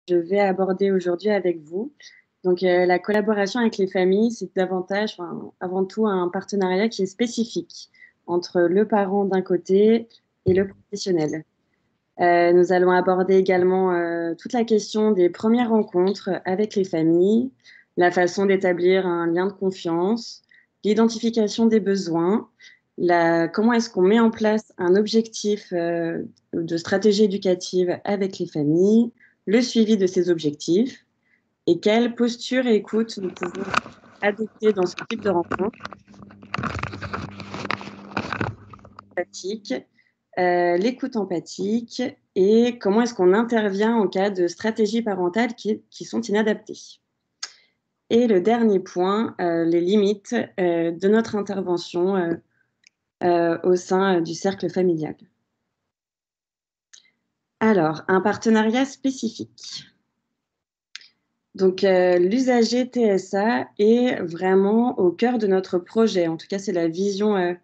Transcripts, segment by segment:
Je vais aborder aujourd'hui avec vous. La collaboration avec les familles, c'est davantage, avant tout, un partenariat qui est spécifique entre le parent d'un côté et le professionnel. Nous allons aborder également toute la question des premières rencontres avec les familles, la façon d'établir un lien de confiance, l'identification des besoins, comment est-ce qu'on met en place un objectif de stratégie éducative avec les familles, le suivi de ces objectifs et quelle posture et écoute nous pouvons adopter dans ce type de rencontre empathique, l'écoute empathique et comment est-ce qu'on intervient en cas de stratégies parentales qui sont inadaptées. Et le dernier point, les limites de notre intervention au sein du cercle familial. Alors, un partenariat spécifique. L'usager TSA est vraiment au cœur de notre projet. En tout cas, c'est la vision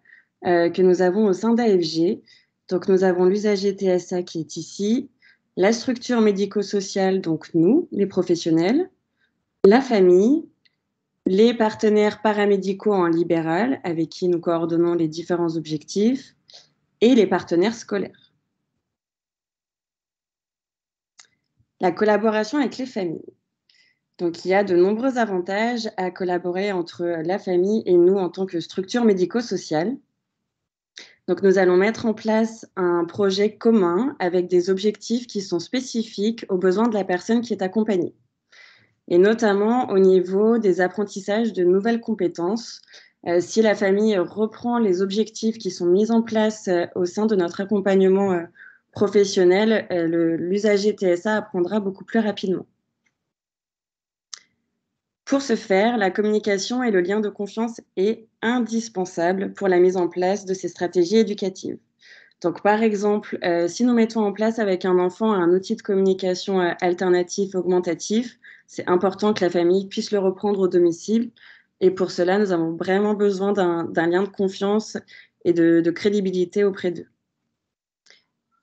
que nous avons au sein d'AFG. Donc, nous avons l'usager TSA qui est ici, la structure médico-sociale, donc nous, les professionnels, la famille, les partenaires paramédicaux en libéral, avec qui nous coordonnons les différents objectifs, et les partenaires scolaires. La collaboration avec les familles. Donc, il y a de nombreux avantages à collaborer entre la famille et nous en tant que structure médico-sociale. Donc, nous allons mettre en place un projet commun avec des objectifs qui sont spécifiques aux besoins de la personne qui est accompagnée. Et notamment au niveau des apprentissages de nouvelles compétences. Si la famille reprend les objectifs qui sont mis en place au sein de notre accompagnement professionnel, l'usager TSA apprendra beaucoup plus rapidement. Pour ce faire, la communication et le lien de confiance est indispensable pour la mise en place de ces stratégies éducatives. Donc, par exemple, si nous mettons en place avec un enfant un outil de communication alternatif, augmentatif, c'est important que la famille puisse le reprendre au domicile. Et pour cela, nous avons vraiment besoin d'un lien de confiance et de crédibilité auprès d'eux.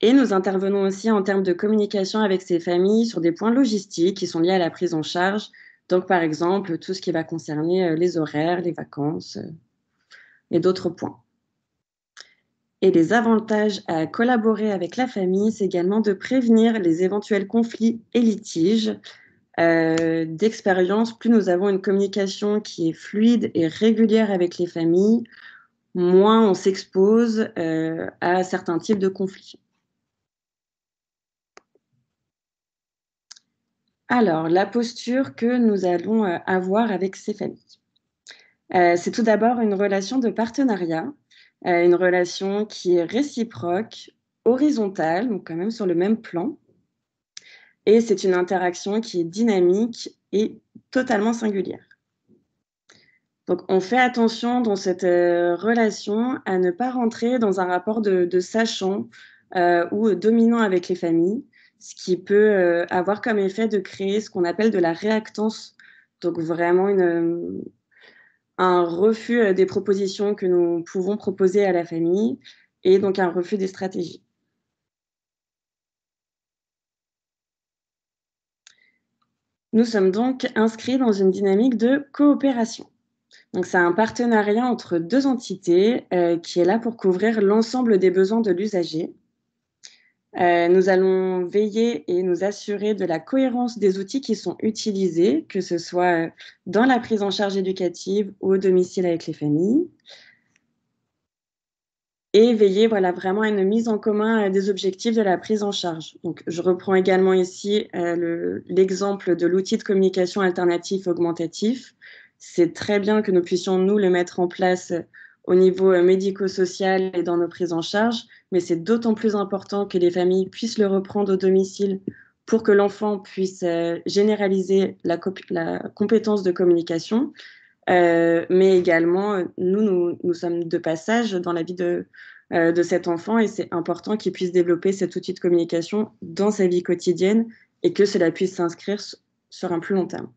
Et nous intervenons aussi en termes de communication avec ces familles sur des points logistiques qui sont liés à la prise en charge. Donc, par exemple, tout ce qui va concerner les horaires, les vacances et d'autres points. Et les avantages à collaborer avec la famille, c'est également de prévenir les éventuels conflits et litiges. D'expérience, plus nous avons une communication qui est fluide et régulière avec les familles, moins on s'expose à certains types de conflits. Alors, la posture que nous allons avoir avec ces familles. C'est tout d'abord une relation de partenariat, une relation qui est réciproque, horizontale, donc quand même sur le même plan. Et c'est une interaction qui est dynamique et totalement singulière. Donc, on fait attention dans cette relation à ne pas rentrer dans un rapport de sachant ou dominant avec les familles, ce qui peut avoir comme effet de créer ce qu'on appelle de la réactance. Donc, vraiment un refus des propositions que nous pouvons proposer à la famille et donc un refus des stratégies. Nous sommes donc inscrits dans une dynamique de coopération. Donc, c'est un partenariat entre deux entités qui est là pour couvrir l'ensemble des besoins de l'usager. Nous allons veiller et nous assurer de la cohérence des outils qui sont utilisés, que ce soit dans la prise en charge éducative ou au domicile avec les familles. Et veiller vraiment à une mise en commun des objectifs de la prise en charge. Donc, je reprends également ici l'exemple de l'outil de communication alternatif augmentatif. C'est très bien que nous puissions, nous, le mettre en place au niveau médico-social et dans nos prises en charge, mais c'est d'autant plus important que les familles puissent le reprendre au domicile pour que l'enfant puisse généraliser la compétence de communication. Mais également, nous sommes de passage dans la vie de cet enfant et c'est important qu'il puisse développer cet outil de communication dans sa vie quotidienne et que cela puisse s'inscrire sur un plus long terme.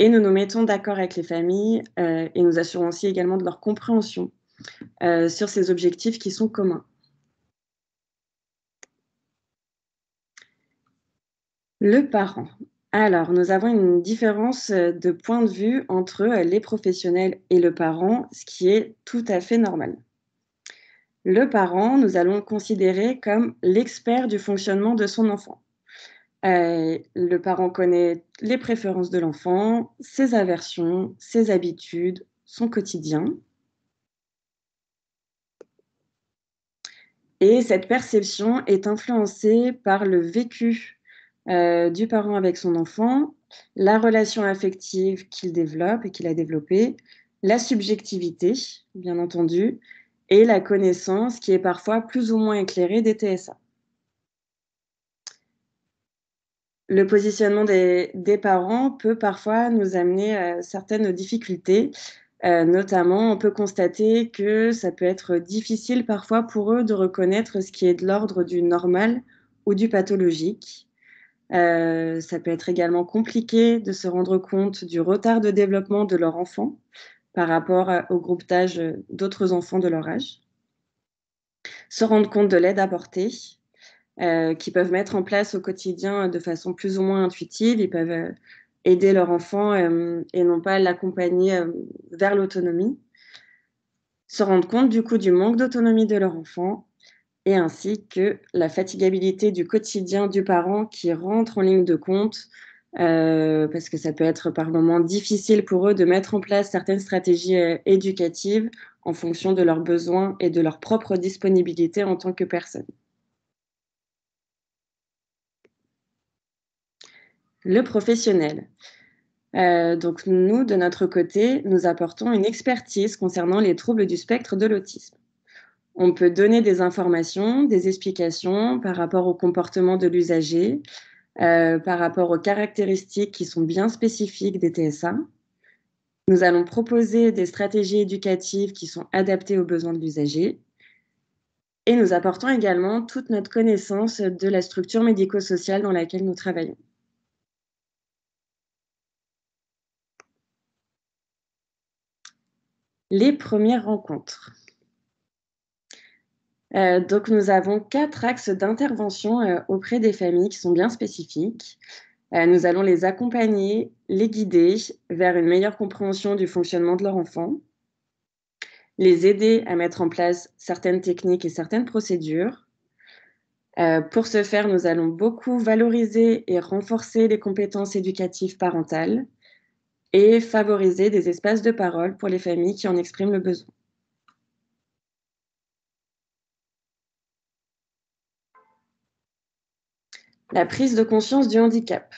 Et nous nous mettons d'accord avec les familles et nous assurons aussi également de leur compréhension sur ces objectifs qui sont communs. Le parent. Alors, nous avons une différence, de point de vue entre, les professionnels et le parent, ce qui est tout à fait normal. Le parent, nous allons le considérer comme l'expert du fonctionnement de son enfant. Le parent connaît les préférences de l'enfant, ses aversions, ses habitudes, son quotidien et cette perception est influencée par le vécu, du parent avec son enfant, la relation affective qu'il développe et qu'il a développée, la subjectivité, bien entendu, et la connaissance qui est parfois plus ou moins éclairée des TSA. Le positionnement des parents peut parfois nous amener à certaines difficultés. Notamment, on peut constater que ça peut être difficile parfois pour eux de reconnaître ce qui est de l'ordre du normal ou du pathologique. Ça peut être également compliqué de se rendre compte du retard de développement de leur enfant par rapport au groupe d'âge, d'autres enfants de leur âge. Se rendre compte de l'aide apportée, qu'ils peuvent mettre en place au quotidien de façon plus ou moins intuitive. Ils peuvent, aider leur enfant, et non pas l'accompagner, vers l'autonomie. Se rendre compte du coup du manque d'autonomie de leur enfant et ainsi que la fatigabilité du quotidien du parent qui rentre en ligne de compte, parce que ça peut être par moments difficile pour eux de mettre en place certaines stratégies, éducatives en fonction de leurs besoins et de leur propre disponibilité en tant que personne. Le professionnel. Donc nous, de notre côté, nous apportons une expertise concernant les troubles du spectre de l'autisme. On peut donner des informations, des explications par rapport au comportement de l'usager, par rapport aux caractéristiques qui sont bien spécifiques des TSA. Nous allons proposer des stratégies éducatives qui sont adaptées aux besoins de l'usager et nous apportons également toute notre connaissance de la structure médico-sociale dans laquelle nous travaillons. Les premières rencontres. Donc nous avons 4 axes d'intervention, auprès des familles qui sont bien spécifiques. Nous allons les accompagner, les guider vers une meilleure compréhension du fonctionnement de leur enfant, les aider à mettre en place certaines techniques et certaines procédures. Pour ce faire, nous allons beaucoup valoriser et renforcer les compétences éducatives parentales et favoriser des espaces de parole pour les familles qui en expriment le besoin. La prise de conscience du handicap.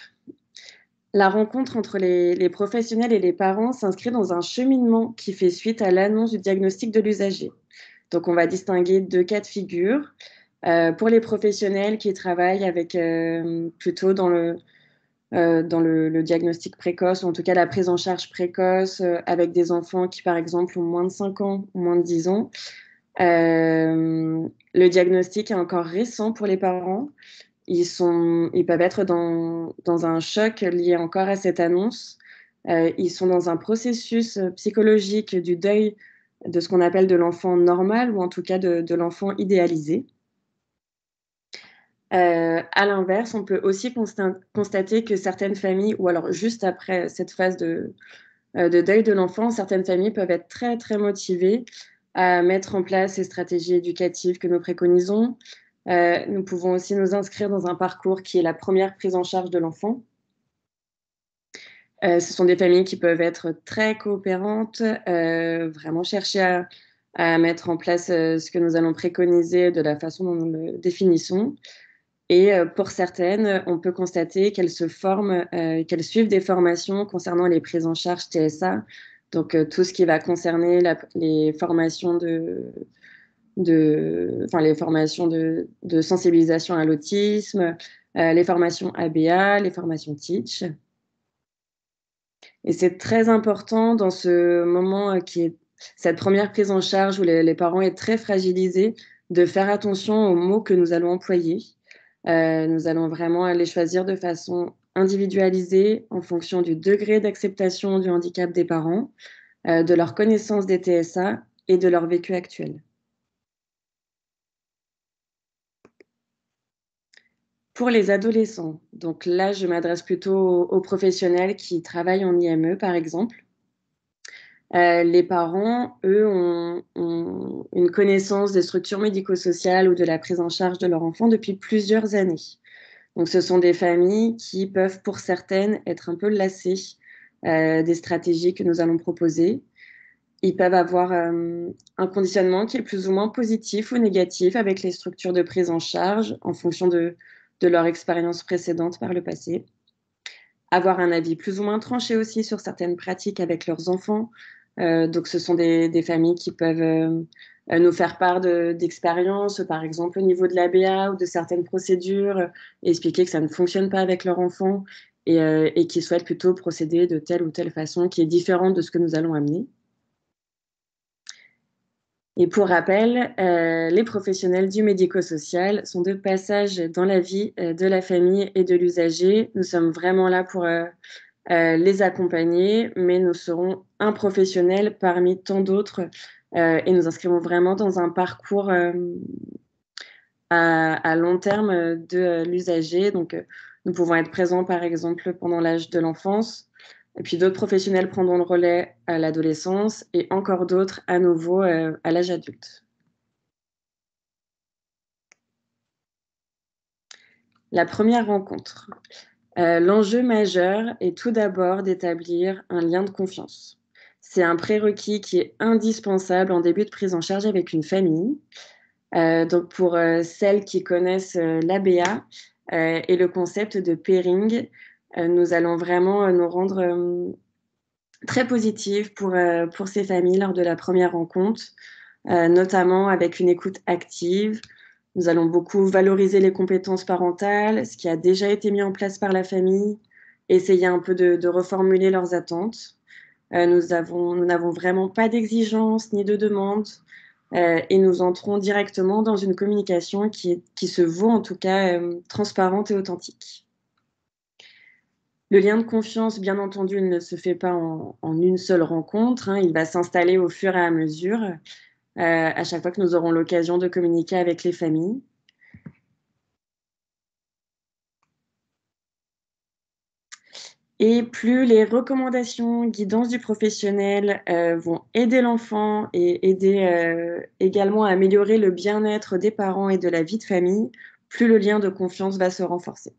La rencontre entre les professionnels et les parents s'inscrit dans un cheminement qui fait suite à l'annonce du diagnostic de l'usager. Donc on va distinguer 2 cas de figure. Pour les professionnels qui travaillent avec, plutôt dans le diagnostic précoce ou en tout cas la prise en charge précoce, avec des enfants qui, par exemple, ont moins de 5 ans ou moins de 10 ans. Le diagnostic est encore récent pour les parents. Ils peuvent être dans un choc lié encore à cette annonce. Ils sont dans un processus, psychologique du deuil de ce qu'on appelle de l'enfant normal ou en tout cas de l'enfant idéalisé. À l'inverse, on peut aussi constater que certaines familles ou alors juste après cette phase de deuil de l'enfant, certaines familles peuvent être très, très motivées à mettre en place ces stratégies éducatives que nous préconisons. Nous pouvons aussi nous inscrire dans un parcours qui est la première prise en charge de l'enfant. Ce sont des familles qui peuvent être très coopérantes, vraiment chercher à mettre en place, ce que nous allons préconiser de la façon dont nous le définissons et pour certaines, on peut constater qu'elles se forment, qu'elles suivent des formations concernant les prises en charge TSA. Donc tout ce qui va concerner les formations les formations de sensibilisation à l'autisme, les formations ABA, les formations Teach. Et c'est très important dans ce moment, qui est cette première prise en charge où les parents est très fragilisés, de faire attention aux mots que nous allons employer. Nous allons vraiment les choisir de façon individualisée en fonction du degré d'acceptation du handicap des parents, de leur connaissance des TSA et de leur vécu actuel. Pour les adolescents, donc là, je m'adresse plutôt aux professionnels qui travaillent en IME, par exemple. Les parents, eux, ont une connaissance des structures médico-sociales ou de la prise en charge de leur enfant depuis plusieurs années. Donc ce sont des familles qui peuvent, pour certaines, être un peu lassées, des stratégies que nous allons proposer. Ils peuvent avoir, un conditionnement qui est plus ou moins positif ou négatif avec les structures de prise en charge en fonction de leur expérience précédente par le passé. Avoir un avis plus ou moins tranché aussi sur certaines pratiques avec leurs enfants. Donc ce sont des familles qui peuvent, nous faire part d'expériences, par exemple au niveau de l'ABA ou de certaines procédures, expliquer que ça ne fonctionne pas avec leur enfant et qui souhaitent plutôt procéder de telle ou telle façon qui est différente de ce que nous allons amener. Et pour rappel, les professionnels du médico-social sont de passage dans la vie, de la famille et de l'usager. Nous sommes vraiment là pour, les accompagner, mais nous serons un professionnel parmi tant d'autres, et nous inscrivons vraiment dans un parcours, à long terme, de, l'usager. Donc, nous pouvons être présents, par exemple, pendant l'âge de l'enfance et puis d'autres professionnels prendront le relais à l'adolescence et encore d'autres à nouveau, à l'âge adulte. La première rencontre. L'enjeu majeur est tout d'abord d'établir un lien de confiance. C'est un prérequis qui est indispensable en début de prise en charge avec une famille. Donc pour, celles qui connaissent, l'ABA, et le concept de pairing, nous allons vraiment, nous rendre, très positives pour ces familles lors de la première rencontre, notamment avec une écoute active. Nous allons beaucoup valoriser les compétences parentales, ce qui a déjà été mis en place par la famille, essayer un peu de reformuler leurs attentes. Nous n'avons vraiment pas d'exigences ni de demandes, et nous entrons directement dans une communication qui se veut en tout cas, transparente et authentique. Le lien de confiance, bien entendu, il ne se fait pas en une seule rencontre, hein, il va s'installer au fur et à mesure, à chaque fois que nous aurons l'occasion de communiquer avec les familles. Et plus les recommandations, guidances du professionnel, vont aider l'enfant et aider, également à améliorer le bien-être des parents et de la vie de famille, plus le lien de confiance va se renforcer.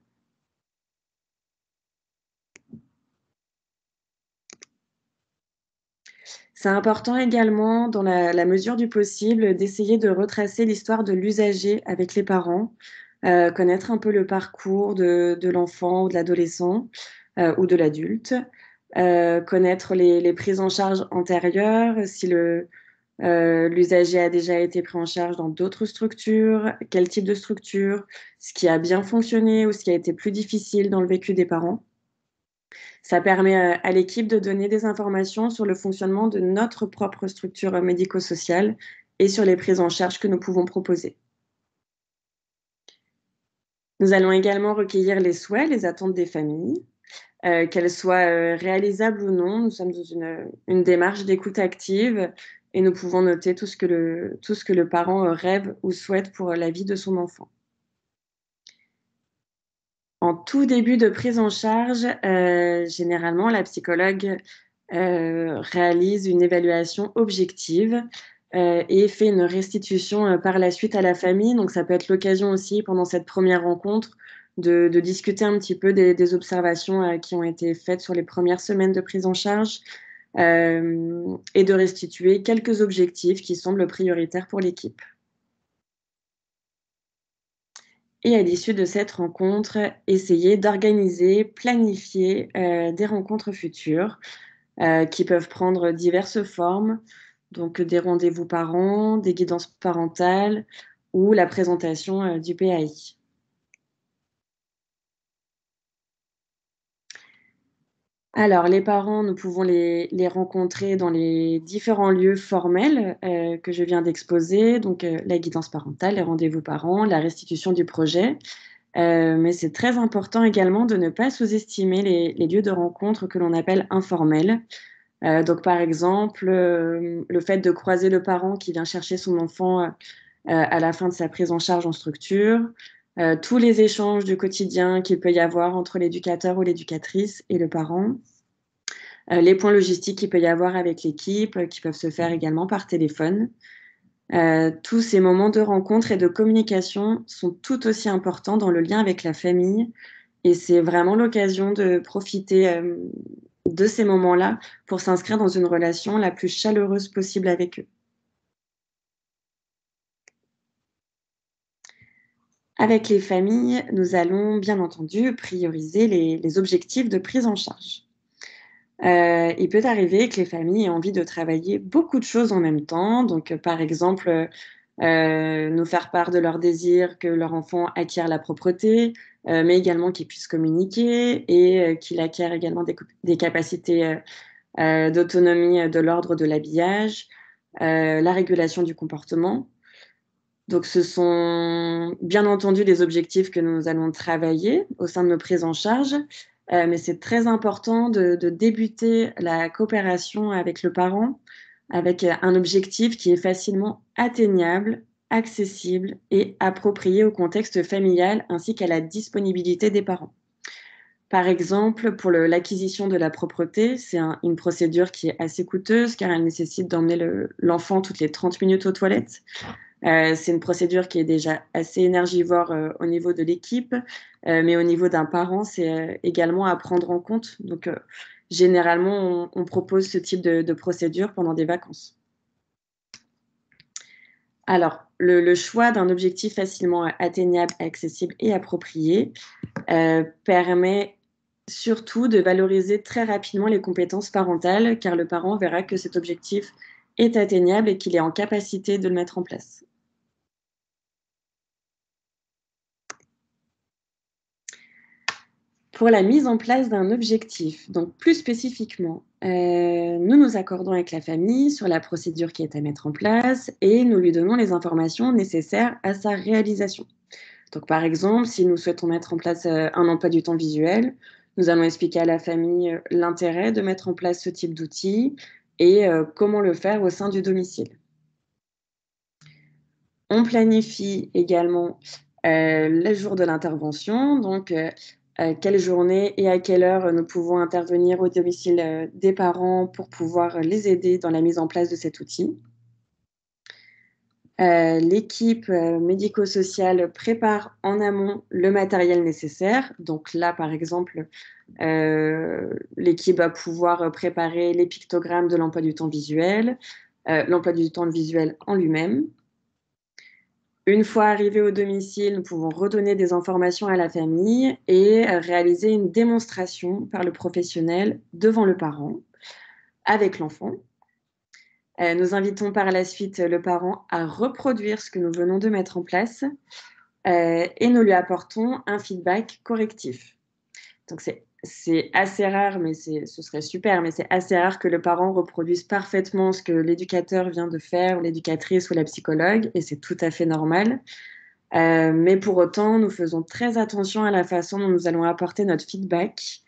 C'est important également, dans la mesure du possible, d'essayer de retracer l'histoire de l'usager avec les parents, connaître un peu le parcours de l'enfant ou de l'adolescent, ou de l'adulte, connaître les prises en charge antérieures, si l'usager a déjà été pris en charge dans d'autres structures, quel type de structure, ce qui a bien fonctionné ou ce qui a été plus difficile dans le vécu des parents. Ça permet, à l'équipe de donner des informations sur le fonctionnement de notre propre structure, médico-sociale et sur les prises en charge que nous pouvons proposer. Nous allons également recueillir les souhaits, les attentes des familles, qu'elles soient, réalisables ou non. Nous sommes dans une démarche d'écoute active et nous pouvons noter tout ce que le parent, rêve ou souhaite pour, la vie de son enfant. En tout début de prise en charge, généralement, la psychologue, réalise une évaluation objective, et fait une restitution, par la suite à la famille. Donc ça peut être l'occasion aussi, pendant cette première rencontre, de discuter un petit peu des observations, qui ont été faites sur les premières semaines de prise en charge, et de restituer quelques objectifs qui semblent prioritaires pour l'équipe. Et à l'issue de cette rencontre, essayer d'organiser, planifier, des rencontres futures, qui peuvent prendre diverses formes, donc des rendez-vous parents, des guidances parentales ou la présentation, du PAI. Alors les parents, nous pouvons les rencontrer dans les différents lieux formels, que je viens d'exposer, donc la guidance parentale, les rendez-vous parents, la restitution du projet. Mais c'est très important également de ne pas sous-estimer les lieux de rencontre que l'on appelle informels. Donc par exemple, le fait de croiser le parent qui vient chercher son enfant, à la fin de sa prise en charge en structure, tous les échanges du quotidien qu'il peut y avoir entre l'éducateur ou l'éducatrice et le parent, les points logistiques qu'il peut y avoir avec l'équipe, qui peuvent se faire également par téléphone. Tous ces moments de rencontre et de communication sont tout aussi importants dans le lien avec la famille et c'est vraiment l'occasion de profiter, de ces moments-là pour s'inscrire dans une relation la plus chaleureuse possible avec eux. Avec les familles, nous allons bien entendu prioriser les objectifs de prise en charge. Il peut arriver que les familles aient envie de travailler beaucoup de choses en même temps. Donc, par exemple, nous faire part de leur désir que leur enfant acquiert la propreté, mais également qu'il puisse communiquer et qu'il acquiert également des capacités, d'autonomie, de l'ordre de l'habillage, la régulation du comportement. Donc ce sont bien entendu les objectifs que nous allons travailler au sein de nos prises en charge, mais c'est très important de débuter la coopération avec le parent, avec, un objectif qui est facilement atteignable, accessible et approprié au contexte familial ainsi qu'à la disponibilité des parents. Par exemple, pour l'acquisition de la propreté, c'est une procédure qui est assez coûteuse car elle nécessite d'emmener l'enfant toutes les 30 minutes aux toilettes. C'est une procédure qui est déjà assez énergivore, au niveau de l'équipe, mais au niveau d'un parent, c'est, également à prendre en compte. Donc, généralement, on propose ce type de procédure pendant des vacances. Alors, le choix d'un objectif facilement atteignable, accessible et approprié, permet surtout de valoriser très rapidement les compétences parentales, car le parent verra que cet objectif est atteignable et qu'il est en capacité de le mettre en place. Pour la mise en place d'un objectif, donc plus spécifiquement, nous nous accordons avec la famille sur la procédure qui est à mettre en place et nous lui donnons les informations nécessaires à sa réalisation. Donc par exemple, si nous souhaitons mettre en place, un emploi du temps visuel, nous allons expliquer à la famille, l'intérêt de mettre en place ce type d'outil et comment le faire au sein du domicile. On planifie également, les jours de l'intervention, donc quelle journée et à quelle heure nous pouvons intervenir au domicile, des parents pour pouvoir les aider dans la mise en place de cet outil. L'équipe, médico-sociale prépare en amont le matériel nécessaire. Donc là, par exemple, l'équipe va pouvoir, préparer les pictogrammes de l'emploi du temps visuel, l'emploi du temps visuel en lui-même. Une fois arrivés au domicile, nous pouvons redonner des informations à la famille et réaliser une démonstration par le professionnel devant le parent, avec l'enfant. Nous invitons par la suite le parent à reproduire ce que nous venons de mettre en place, et nous lui apportons un feedback correctif. Donc c'est assez rare, mais ce serait super, mais c'est assez rare que le parent reproduise parfaitement ce que l'éducateur vient de faire ou l'éducatrice ou la psychologue et c'est tout à fait normal. Mais pour autant, nous faisons très attention à la façon dont nous allons apporter notre feedback.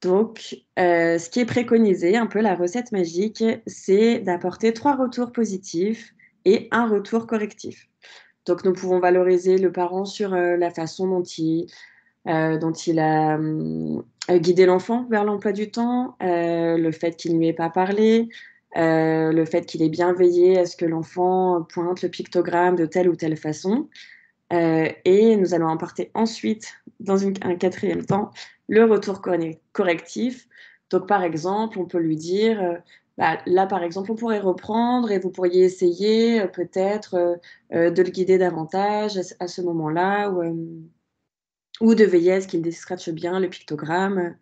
Donc, ce qui est préconisé, un peu la recette magique, c'est d'apporter 3 retours positifs et un retour correctif. Donc nous pouvons valoriser le parent sur, la façon dont il a, guidé l'enfant vers l'emploi du temps, le fait qu'il ne lui ait pas parlé, le fait qu'il ait bien veillé à ce que l'enfant pointe le pictogramme de telle ou telle façon. Et nous allons apporter ensuite, dans un 4e temps, le retour correctif. Donc par exemple, on peut lui dire, bah, là, par exemple, on pourrait reprendre et vous pourriez essayer, peut-être, de le guider davantage à ce moment-là ou de veiller à ce qu'il scratche bien le pictogramme.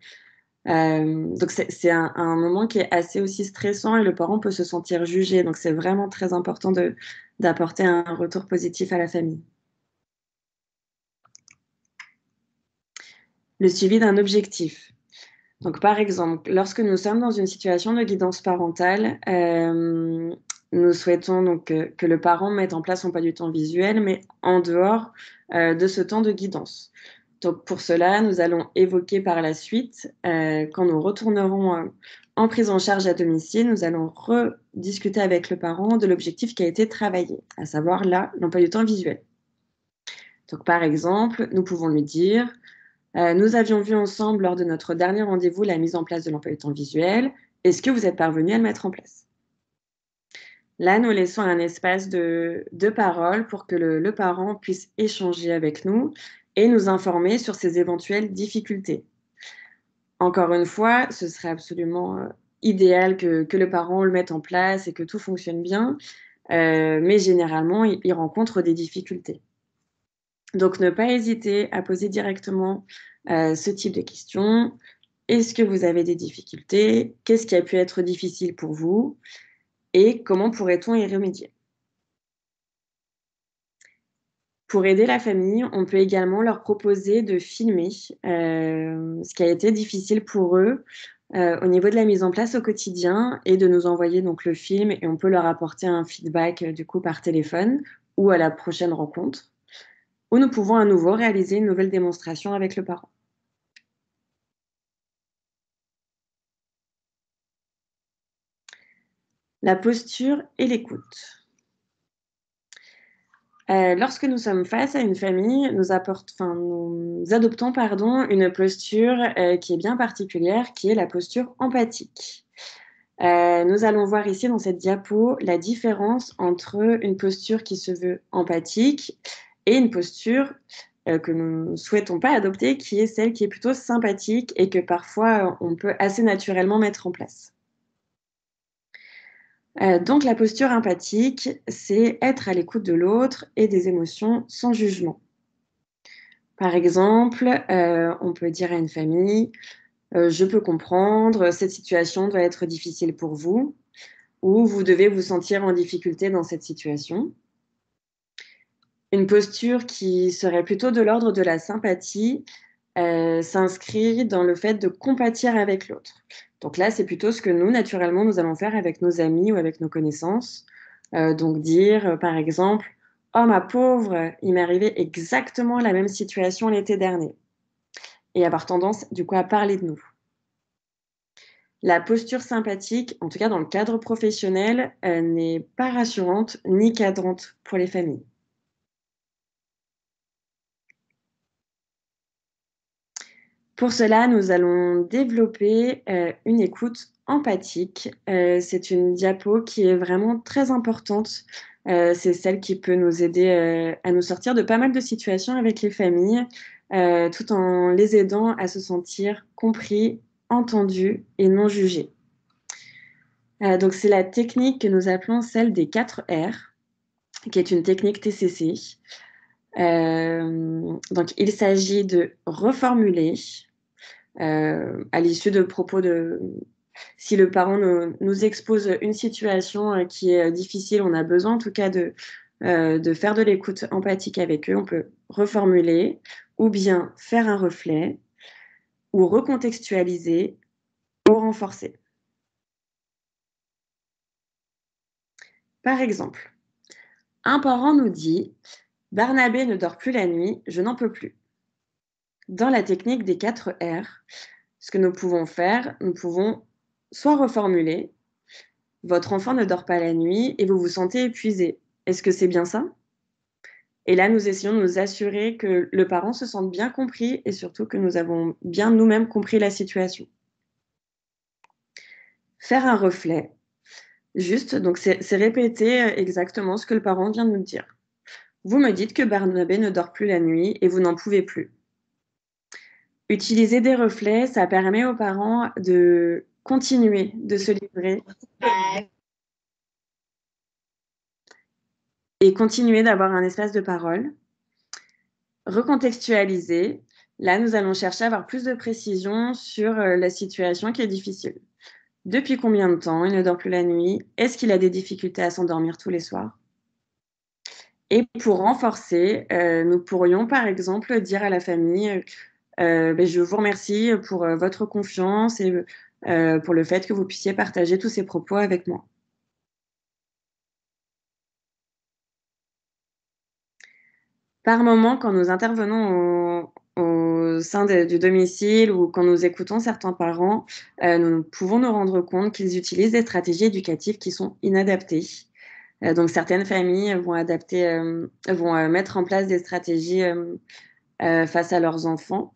Donc c'est un moment qui est assez aussi stressant et le parent peut se sentir jugé. Donc c'est vraiment très important d'apporter un retour positif à la famille. Le suivi d'un objectif. Donc par exemple, lorsque nous sommes dans une situation de guidance parentale, nous souhaitons donc, que le parent mette en place son emploi du temps visuel, mais en dehors, de ce temps de guidance. Donc pour cela, nous allons évoquer par la suite, quand nous retournerons, en prise en charge à domicile, nous allons rediscuter avec le parent de l'objectif qui a été travaillé, à savoir là, l'emploi du temps visuel. Donc, par exemple, nous pouvons lui dire: nous avions vu ensemble lors de notre dernier rendez-vous la mise en place de l'emploi du temps visuel. Est-ce que vous êtes parvenu à le mettre en place? Là, nous laissons un espace de parole pour que le parent puisse échanger avec nous et nous informer sur ses éventuelles difficultés. Encore une fois, ce serait absolument, idéal que le parent le mette en place et que tout fonctionne bien, mais généralement, il rencontre des difficultés. Donc ne pas hésiter à poser directement, ce type de questions. Est-ce que vous avez des difficultés? Qu'est-ce qui a pu être difficile pour vous? Et comment pourrait-on y remédier? Pour aider la famille, on peut également leur proposer de filmer, ce qui a été difficile pour eux, au niveau de la mise en place au quotidien et de nous envoyer donc le film et on peut leur apporter un feedback, du coup par téléphone ou à la prochaine rencontre. Ou nous pouvons à nouveau réaliser une nouvelle démonstration avec le parent. La posture et l'écoute. Lorsque nous sommes face à une famille, nous adoptons pardon, une posture, qui est bien particulière, qui est la posture empathique. Nous allons voir ici dans cette diapo la différence entre une posture qui se veut empathique et une posture, que nous ne souhaitons pas adopter, qui est celle qui est plutôt sympathique et que parfois, on peut assez naturellement mettre en place. Donc la posture empathique, c'est être à l'écoute de l'autre et des émotions sans jugement. Par exemple, on peut dire à une famille: «Je peux comprendre, cette situation doit être difficile pour vous» ou «Vous devez vous sentir en difficulté dans cette situation». Une posture qui serait plutôt de l'ordre de la sympathie, s'inscrit dans le fait de compatir avec l'autre. Donc là, c'est plutôt ce que nous, naturellement, nous allons faire avec nos amis ou avec nos connaissances. Donc dire, par exemple: «Oh ma pauvre, il m'est arrivé exactement la même situation l'été dernier» et avoir tendance, du coup, à parler de nous. La posture sympathique, en tout cas dans le cadre professionnel, n'est pas rassurante ni cadrante pour les familles. Pour cela, nous allons développer, une écoute empathique. C'est une diapo qui est vraiment très importante. C'est celle qui peut nous aider, à nous sortir de pas mal de situations avec les familles, tout en les aidant à se sentir compris, entendus et non jugés. Donc c'est la technique que nous appelons celle des 4 R, qui est une technique TCC. Donc il s'agit de reformuler, à l'issue de propos de si le parent nous expose une situation, qui est, difficile, on a besoin en tout cas de faire de l'écoute empathique avec eux. On peut reformuler ou bien faire un reflet ou recontextualiser ou renforcer. Par exemple, un parent nous dit: «Barnabé ne dort plus la nuit, je n'en peux plus». Dans la technique des 4 R, ce que nous pouvons faire, nous pouvons soit reformuler: «Votre enfant ne dort pas la nuit et vous vous sentez épuisé. Est-ce que c'est bien ça?» Et là, nous essayons de nous assurer que le parent se sente bien compris et surtout que nous avons bien nous-mêmes compris la situation. Faire un reflet, juste, donc c'est répéter, exactement ce que le parent vient de nous dire. Vous me dites que Barnabé ne dort plus la nuit et vous n'en pouvez plus. Utiliser des reflets, ça permet aux parents de continuer de se livrer et continuer d'avoir un espace de parole. Recontextualiser, là, nous allons chercher à avoir plus de précision sur, la situation qui est difficile. Depuis combien de temps il ne dort plus la nuit? Est-ce qu'il a des difficultés à s'endormir tous les soirs? Et pour renforcer, nous pourrions, par exemple, dire à la famille, beh: «Je vous remercie, pour, votre confiance et pour le fait que vous puissiez partager tous ces propos avec moi». Par moment, quand nous intervenons au sein du domicile ou quand nous écoutons certains parents, nous pouvons nous rendre compte qu'ils utilisent des stratégies éducatives qui sont inadaptées. Donc certaines familles vont mettre en place des stratégies, face à leurs enfants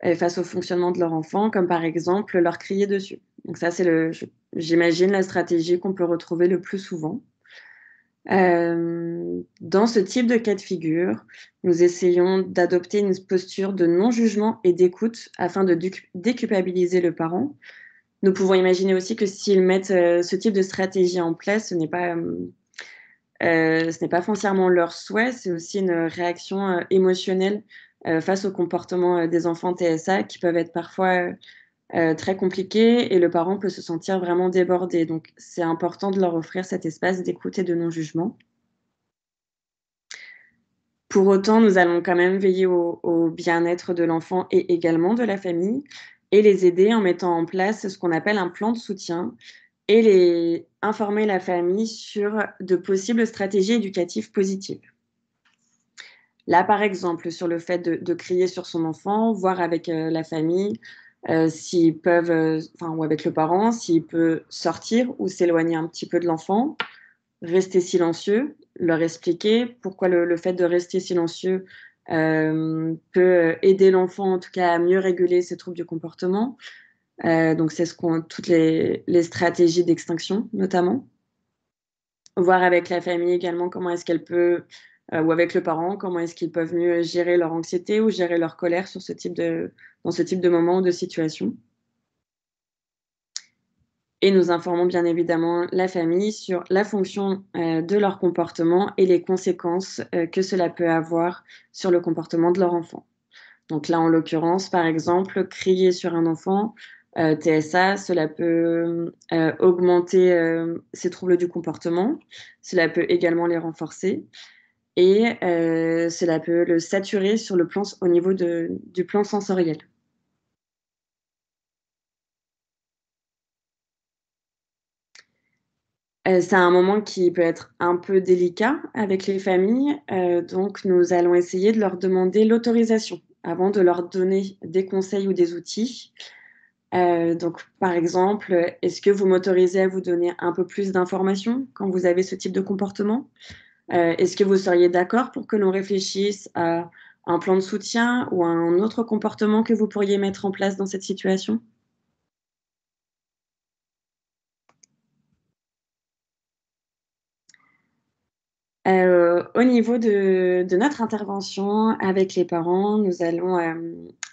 et face au fonctionnement de leur enfant, comme par exemple leur crier dessus. Donc ça, c'est j'imagine la stratégie qu'on peut retrouver le plus souvent. Dans ce type de cas de figure, nous essayons d'adopter une posture de non-jugement et d'écoute afin de déculpabiliser le parent. Nous pouvons imaginer aussi que s'ils mettent, ce type de stratégie en place, ce n'est pas foncièrement leur souhait, c'est aussi une réaction, émotionnelle, face au comportement, des enfants TSA qui peuvent être parfois, très compliqués et le parent peut se sentir vraiment débordé. Donc c'est important de leur offrir cet espace d'écoute et de non-jugement. Pour autant, nous allons quand même veiller au bien-être de l'enfant et également de la famille et les aider en mettant en place ce qu'on appelle un plan de soutien et informer la famille sur de possibles stratégies éducatives positives. Là, par exemple, sur le fait de crier sur son enfant, voir avec, la famille, s'ils peuvent, enfin ou avec le parent, s'il peut sortir ou s'éloigner un petit peu de l'enfant, rester silencieux, leur expliquer pourquoi le fait de rester silencieux, peut, aider l'enfant en tout cas à mieux réguler ses troubles du comportement. Donc c'est ce qu'on toutes les stratégies d'extinction notamment. Voir avec la famille également comment est-ce qu'elle peut, ou avec le parent, comment est-ce qu'ils peuvent mieux gérer leur anxiété ou gérer leur colère dans ce type de moment ou de situation. Et nous informons bien évidemment la famille sur la fonction, de leur comportement et les conséquences, que cela peut avoir sur le comportement de leur enfant. Donc là, en l'occurrence, par exemple, crier sur un enfant, TSA, cela peut, augmenter, ses troubles du comportement. Cela peut également les renforcer et cela peut le saturer sur le plan au niveau du plan sensoriel. C'est un moment qui peut être un peu délicat avec les familles, donc nous allons essayer de leur demander l'autorisation avant de leur donner des conseils ou des outils. Donc par exemple, est-ce que vous m'autorisez à vous donner un peu plus d'informations quand vous avez ce type de comportement? Est-ce que vous seriez d'accord pour que l'on réfléchisse à un plan de soutien ou à un autre comportement que vous pourriez mettre en place dans cette situation? Au niveau de notre intervention avec les parents, nous allons,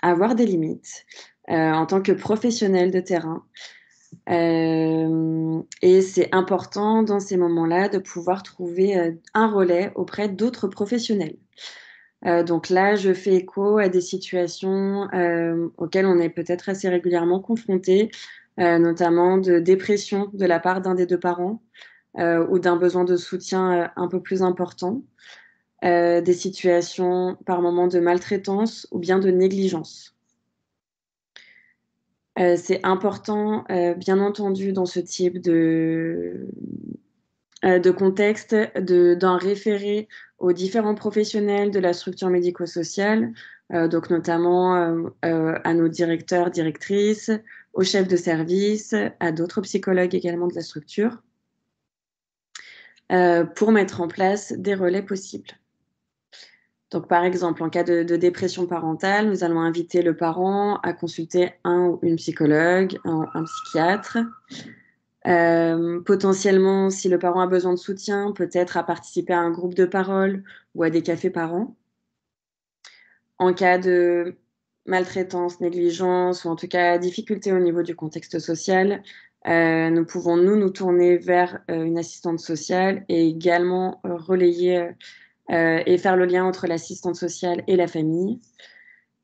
avoir des limites, en tant que professionnels de terrain. Et c'est important dans ces moments-là de pouvoir trouver, un relais auprès d'autres professionnels. Donc là, je fais écho à des situations, auxquelles on est peut-être assez régulièrement confrontés, notamment de dépression de la part d'un des 2 parents, ou d'un besoin de soutien, un peu plus important, des situations par moments de maltraitance ou bien de négligence. C'est important, bien entendu dans ce type de contexte, d'en référer aux différents professionnels de la structure médico-sociale, donc notamment, à nos directeurs, directrices, aux chefs de service, à d'autres psychologues également de la structure, pour mettre en place des relais possibles. Donc par exemple, en cas de dépression parentale, nous allons inviter le parent à consulter un ou une psychologue, un psychiatre. Potentiellement, si le parent a besoin de soutien, peut-être à participer à un groupe de parole ou à des cafés parents. En cas de maltraitance, négligence ou en tout cas difficulté au niveau du contexte social, nous pouvons nous tourner vers, une assistante sociale et également, relayer, et faire le lien entre l'assistante sociale et la famille.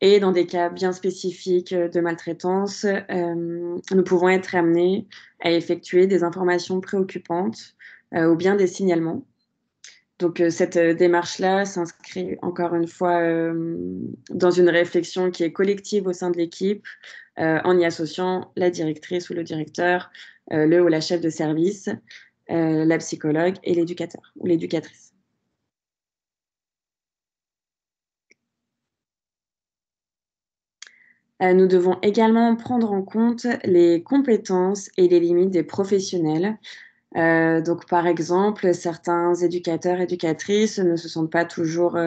Et dans des cas bien spécifiques, de maltraitance, nous pouvons être amenés à effectuer des informations préoccupantes, ou bien des signalements. Donc, cette, démarche-là s'inscrit encore une fois, dans une réflexion qui est collective au sein de l'équipe, en y associant la directrice ou le directeur, le ou la chef de service, la psychologue et l'éducateur ou l'éducatrice. Nous devons également prendre en compte les compétences et les limites des professionnels. Donc par exemple, certains éducateurs, éducatrices ne se sentent pas toujours,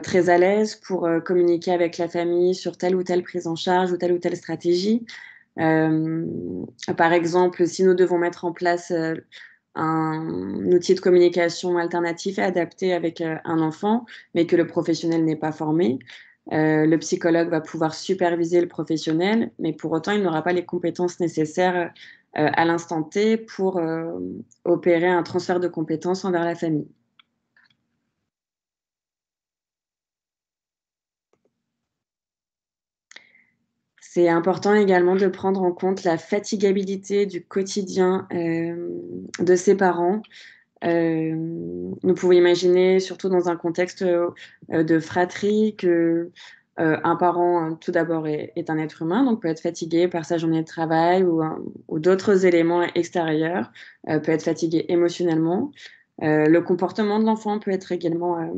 très à l'aise pour, communiquer avec la famille sur telle ou telle prise en charge ou telle stratégie. Hem, Par exemple, si nous devons mettre en place, un outil de communication alternatif et adapté avec, un enfant, mais que le professionnel n'est pas formé, le psychologue va pouvoir superviser le professionnel, mais pour autant, il n'aura pas les compétences nécessaires, à l'instant T pour, opérer un transfert de compétences envers la famille. C'est important également de prendre en compte la fatigabilité du quotidien, de ses parents. Nous pouvons imaginer, surtout dans un contexte, de fratrie que, un parent, tout d'abord est un être humain, donc peut être fatigué par sa journée de travail ou d'autres éléments extérieurs, peut être fatigué émotionnellement. Le comportement de l'enfant peut être également,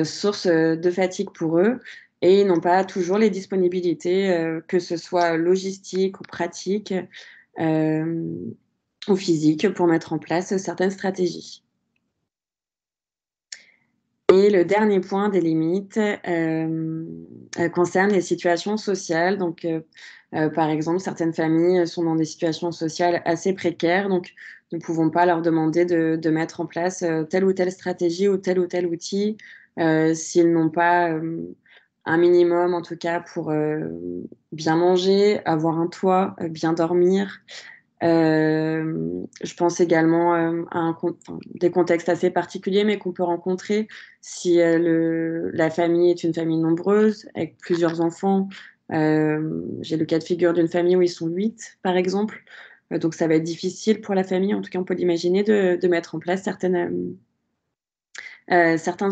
source, de fatigue pour eux et ils n'ont pas toujours les disponibilités, que ce soit logistiques ou pratiques, hem, ou physiques pour mettre en place certaines stratégies. Et le dernier point des limites, concerne les situations sociales. Donc, par exemple, certaines familles sont dans des situations sociales assez précaires, donc nous ne pouvons pas leur demander de mettre en place, telle ou telle stratégie ou tel outil, s'ils n'ont pas, un minimum en tout cas pour, bien manger, avoir un toit, bien dormir. Je pense également, à un con enfin, des contextes assez particuliers, mais qu'on peut rencontrer si, la famille est une famille nombreuse avec plusieurs enfants. J'ai le cas de figure d'une famille où ils sont 8, par exemple, donc ça va être difficile pour la famille, en tout cas on peut l'imaginer, de mettre en place certains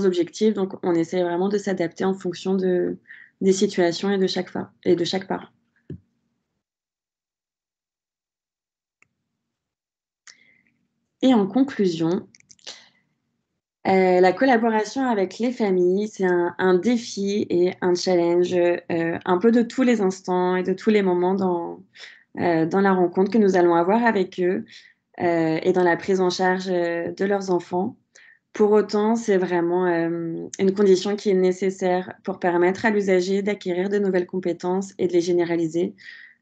objectifs. Donc on essaie vraiment de s'adapter en fonction des situations et de chaque parent. Et en conclusion, la collaboration avec les familles, c'est un défi et un challenge, un peu de tous les instants et de tous les moments dans la rencontre que nous allons avoir avec eux, et dans la prise en charge, de leurs enfants. Pour autant, c'est vraiment, une condition qui est nécessaire pour permettre à l'usager d'acquérir de nouvelles compétences et de les généraliser.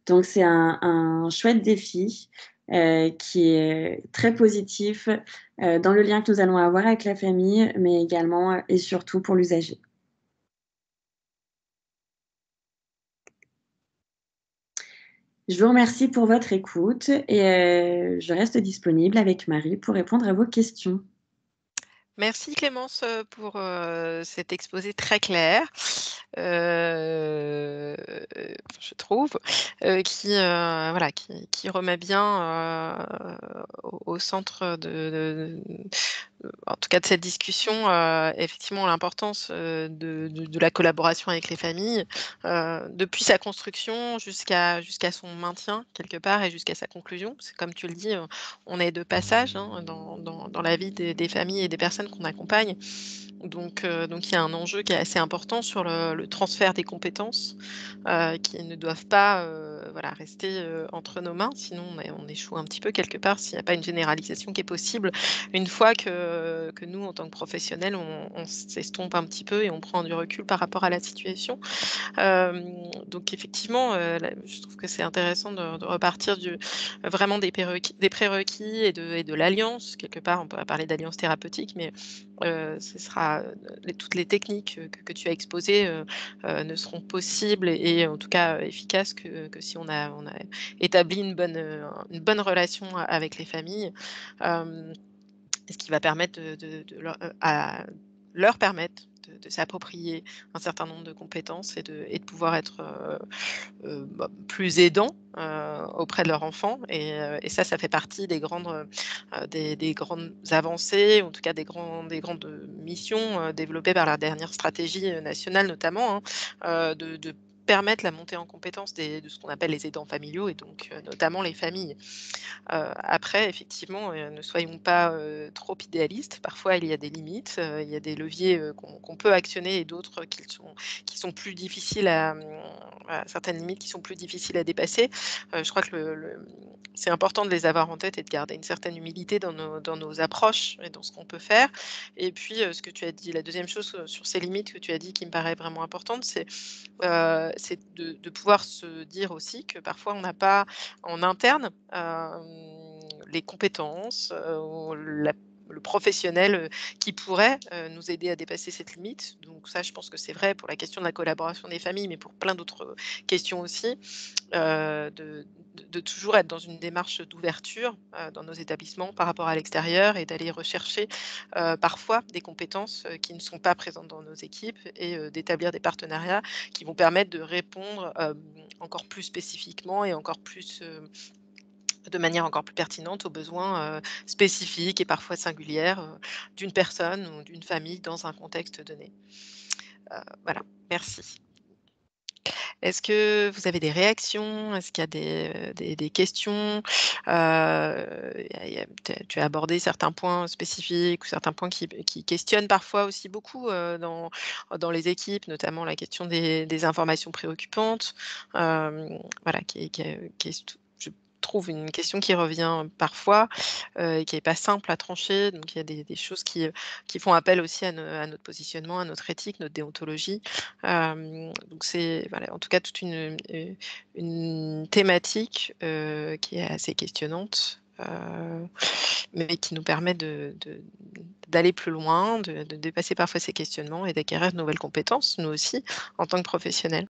Donc c'est un chouette défi, qui est très positif, dans le lien que nous allons avoir avec la famille, mais également, et surtout pour l'usager. Je vous remercie pour votre écoute et je reste disponible avec Marie pour répondre à vos questions. Merci Clémence, pour, cet exposé très clair, je trouve, voilà, qui remet bien, au centre en tout cas de cette discussion, effectivement l'importance, de la collaboration avec les familles, depuis sa construction jusqu'à son maintien quelque part et jusqu'à sa conclusion. C'est comme tu le dis, on est de passage, hein, dans la vie des familles et des personnes qu'on accompagne. Donc il y a un enjeu qui est assez important sur le transfert des compétences, qui ne doivent pas, voilà, rester, entre nos mains. Sinon on échoue un petit peu quelque part s'il n'y a pas une généralisation qui est possible. Une fois que nous, en tant que professionnels, on s'estompe un petit peu et on prend du recul par rapport à la situation. Donc effectivement, là, je trouve que c'est intéressant de repartir vraiment des prérequis et de l'alliance. Quelque part, on pourrait parler d'alliance thérapeutique, mais ce sera, toutes les techniques, que tu as exposées, ne seront possibles et en tout cas, efficaces que si on a établi une bonne relation avec les familles. Hem Ce qui va permettre leur permettre de s'approprier un certain nombre de compétences et de pouvoir être, plus aidants, auprès de leur enfant et ça fait partie des grandes avancées, en tout cas des grandes missions, développées par la dernière stratégie, nationale notamment, hein, de permettre la montée en compétences de ce qu'on appelle les aidants familiaux et donc notamment les familles. Après effectivement, ne soyons pas, trop idéalistes. Parfois il y a des limites, il y a des leviers, qu'on peut actionner et d'autres qui sont plus difficiles voilà, certaines limites qui sont plus difficiles à dépasser. Je crois que c'est important de les avoir en tête et de garder une certaine humilité dans nos approches et dans ce qu'on peut faire. Et puis, ce que tu as dit, la deuxième chose, sur ces limites que tu as dit qui me paraît vraiment importante, c'est de pouvoir se dire aussi que parfois on n'a pas en interne, les compétences, ou le professionnel, qui pourrait, nous aider à dépasser cette limite. Donc ça, je pense que c'est vrai pour la question de la collaboration des familles, mais pour plein d'autres, questions aussi, de toujours être dans une démarche d'ouverture, dans nos établissements par rapport à l'extérieur et d'aller rechercher, parfois des compétences, qui ne sont pas présentes dans nos équipes et d'établir des partenariats qui vont permettre de répondre, encore plus spécifiquement et encore plus, de manière encore plus pertinente aux besoins, spécifiques et parfois singulières, d'une personne ou d'une famille dans un contexte donné. Voilà, merci. Est-ce que vous avez des réactions? Est-ce qu'il y a des questions? Tu as abordé certains points spécifiques ou certains points qui questionnent parfois aussi beaucoup, dans les équipes, notamment la question des informations préoccupantes, voilà, qui est je trouve une question qui revient parfois, et qui est pas simple à trancher. Donc il y a des choses qui font appel aussi à notre positionnement, à notre éthique, notre déontologie. Donc c'est voilà, en tout cas toute une thématique, qui est assez questionnante, mais qui nous permet d'aller plus loin, de dépasser parfois ces questionnements et d'acquérir de nouvelles compétences, nous aussi, en tant que professionnels.